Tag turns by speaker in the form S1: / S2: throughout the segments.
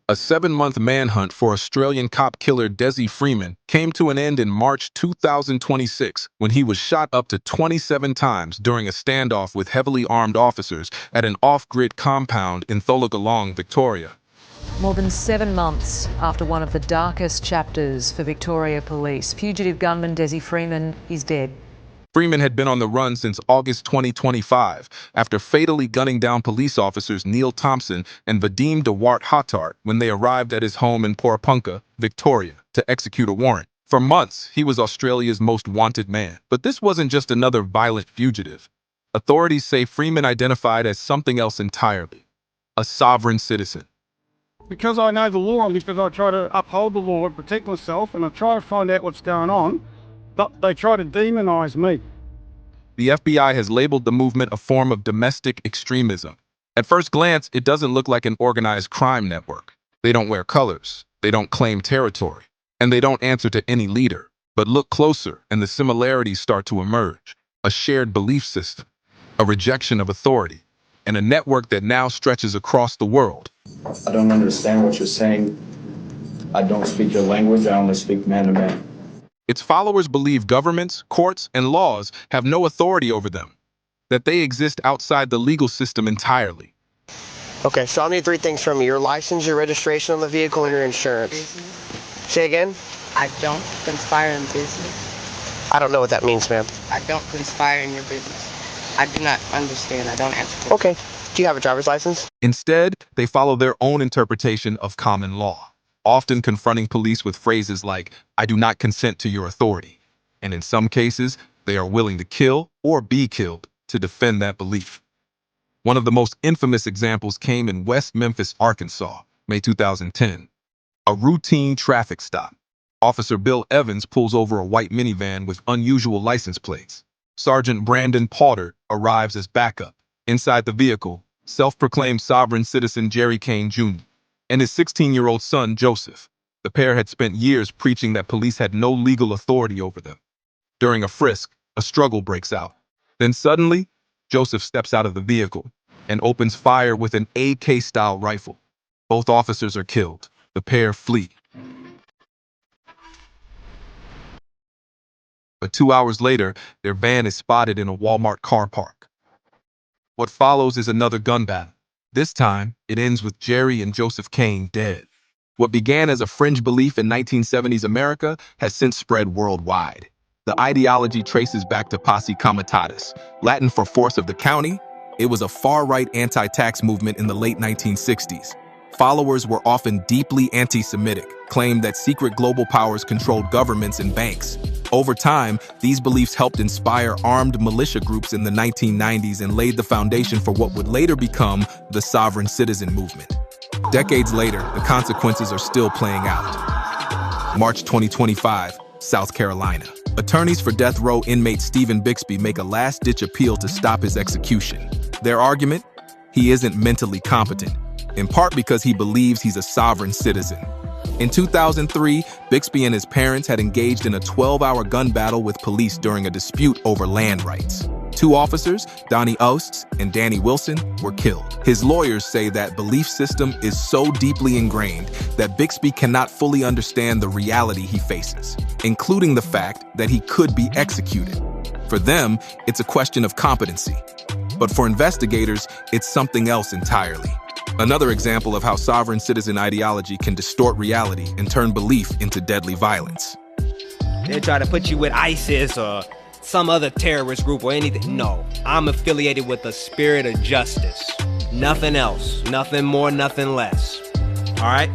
S1: A 7-month manhunt for Australian cop killer Dezi Freeman came to an end in March 2026 when he was shot up to 27 times during a standoff with heavily armed officers at an off-grid compound in Tholalong, Victoria.
S2: More than 7 months after one of the darkest chapters for Victoria Police, fugitive gunman Dezi Freeman is dead.
S1: Freeman had been on the run since August 2025 after fatally gunning down police officers Neil Thompson and Vadim Dewart Hattart when they arrived at his home in Porapunka, Victoria, to execute a warrant. For months, he was Australia's most wanted man. But this wasn't just another violent fugitive. Authorities say Freeman identified as something else entirely: a sovereign citizen.
S3: Because I know the law and because I try to uphold the law and protect myself and I try to find out what's going on, but they try to demonise me.
S1: The FBI has labeled the movement a form of domestic extremism. At first glance, it doesn't look like an organized crime network. They don't wear colors, they don't claim territory, and they don't answer to any leader. But look closer and the similarities start to emerge. A shared belief system, a rejection of authority, and a network that now stretches across the world.
S4: I don't understand what you're saying. I don't speak your language, I only speak man to man.
S1: Its followers believe governments, courts, and laws have no authority over them, that they exist outside the legal system entirely.
S5: Okay, so I'll need 3 things from you: your license, your registration on the vehicle, and your insurance.
S6: Business.
S5: Say again?
S6: I don't conspire in business.
S5: I don't know what that means, ma'am.
S6: I don't conspire in your business. I do not understand. I don't answer questions.
S5: Okay. Do you have a driver's license?
S1: Instead, they follow their own interpretation of common law, often confronting police with phrases like, "I do not consent to your authority." And in some cases, they are willing to kill or be killed to defend that belief. One of the most infamous examples came in West Memphis, Arkansas, May 2010. A routine traffic stop. Officer Bill Evans pulls over a white minivan with unusual license plates. Sergeant Brandon Potter arrives as backup. Inside the vehicle, self-proclaimed sovereign citizen Jerry Kane Jr. and his 16-year-old son, Joseph. The pair had spent years preaching that police had no legal authority over them. During a frisk, a struggle breaks out. Then suddenly, Joseph steps out of the vehicle and opens fire with an AK-style rifle. Both officers are killed. The pair flee. But 2 hours later, their van is spotted in a Walmart car park. What follows is another gun battle. This time, it ends with Jerry and Joseph Kane dead. What began as a fringe belief in 1970s America has since spread worldwide. The ideology traces back to Posse Comitatus, Latin for force of the county. It was a far-right anti-tax movement in the late 1960s. Followers were often deeply anti-Semitic, claimed that secret global powers controlled governments and banks. Over time, these beliefs helped inspire armed militia groups in the 1990s and laid the foundation for what would later become the sovereign citizen movement. Decades later, the consequences are still playing out. March 2025, South Carolina. Attorneys for death row inmate Stephen Bixby make a last-ditch appeal to stop his execution. Their argument? He isn't mentally competent, in part because he believes he's a sovereign citizen. In 2003, Bixby and his parents had engaged in a 12-hour gun battle with police during a dispute over land rights. 2 officers, Donnie Oasts and Danny Wilson, were killed. His lawyers say that belief system is so deeply ingrained that Bixby cannot fully understand the reality he faces, including the fact that he could be executed. For them, it's a question of competency. But for investigators, it's something else entirely. Another example of how sovereign citizen ideology can distort reality and turn belief into deadly violence.
S7: They try to put you with ISIS or some other terrorist group or anything. No, I'm affiliated with the spirit of justice. Nothing else, nothing more, nothing less. All right?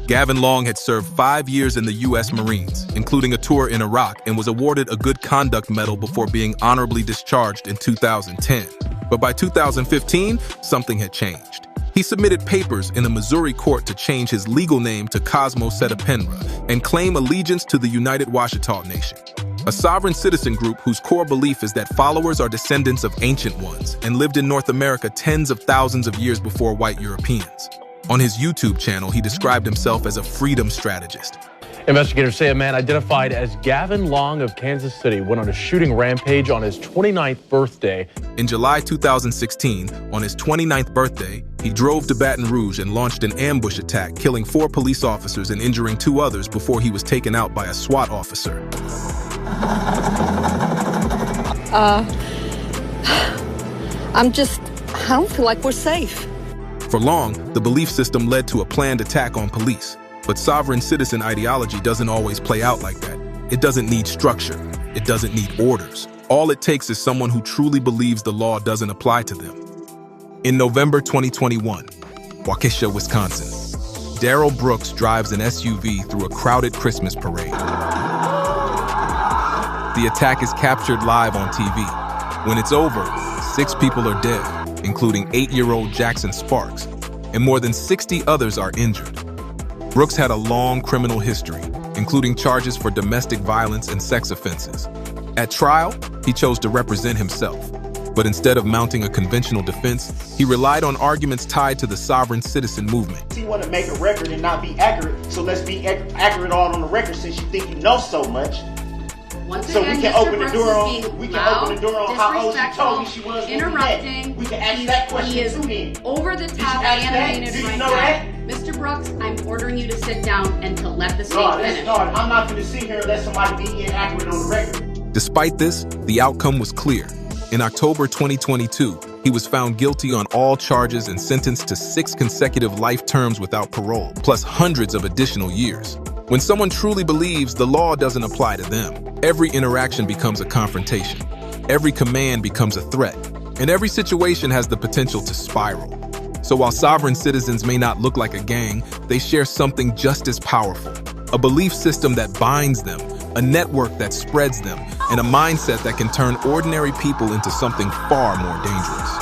S1: Gavin Long had served 5 years in the U.S. Marines, including a tour in Iraq, and was awarded a Good Conduct Medal before being honorably discharged in 2010. But by 2015, something had changed. He submitted papers in a Missouri court to change his legal name to Cosmo Setapenra and claim allegiance to the United Washita Nation, a sovereign citizen group whose core belief is that followers are descendants of ancient ones and lived in North America tens of thousands of years before white Europeans. On his YouTube channel, he described himself as a freedom strategist.
S8: Investigators say a man identified as Gavin Long of Kansas City went on a shooting rampage on his 29th birthday.
S1: In July 2016, on his 29th birthday, he drove to Baton Rouge and launched an ambush attack, killing 4 police officers and injuring 2 others before he was taken out by a SWAT officer.
S9: I don't feel like we're safe.
S1: For long, the belief system led to a planned attack on police. But sovereign citizen ideology doesn't always play out like that. It doesn't need structure. It doesn't need orders. All it takes is someone who truly believes the law doesn't apply to them. In November 2021, Waukesha, Wisconsin, Darrell Brooks drives an SUV through a crowded Christmas parade. The attack is captured live on TV. When it's over, 6 people are dead, including 8-year-old Jackson Sparks, and more than 60 others are injured. Brooks had a long criminal history, including charges for domestic violence and sex offenses. At trial, he chose to represent himself, but instead of mounting a conventional defense, he relied on arguments tied to the sovereign citizen movement.
S10: You want to make a record and not be accurate, so let's be accurate on the record since you think you know so much.
S11: So we can open the door on
S10: how old she told me she was.
S11: Interrupting.
S10: We can ask that question too then.
S11: Over the top animated right now. Mr. Brooks, I'm ordering you to sit down and to let the state finish.
S10: No, I'm not going to sit here and let somebody be inaccurate on the record.
S1: Despite this, the outcome was clear. In October 2022, he was found guilty on all charges and sentenced to 6 consecutive life terms without parole, plus hundreds of additional years. When someone truly believes the law doesn't apply to them, every interaction becomes a confrontation, every command becomes a threat, and every situation has the potential to spiral. So while sovereign citizens may not look like a gang, they share something just as powerful, a belief system that binds them, a network that spreads them, and a mindset that can turn ordinary people into something far more dangerous.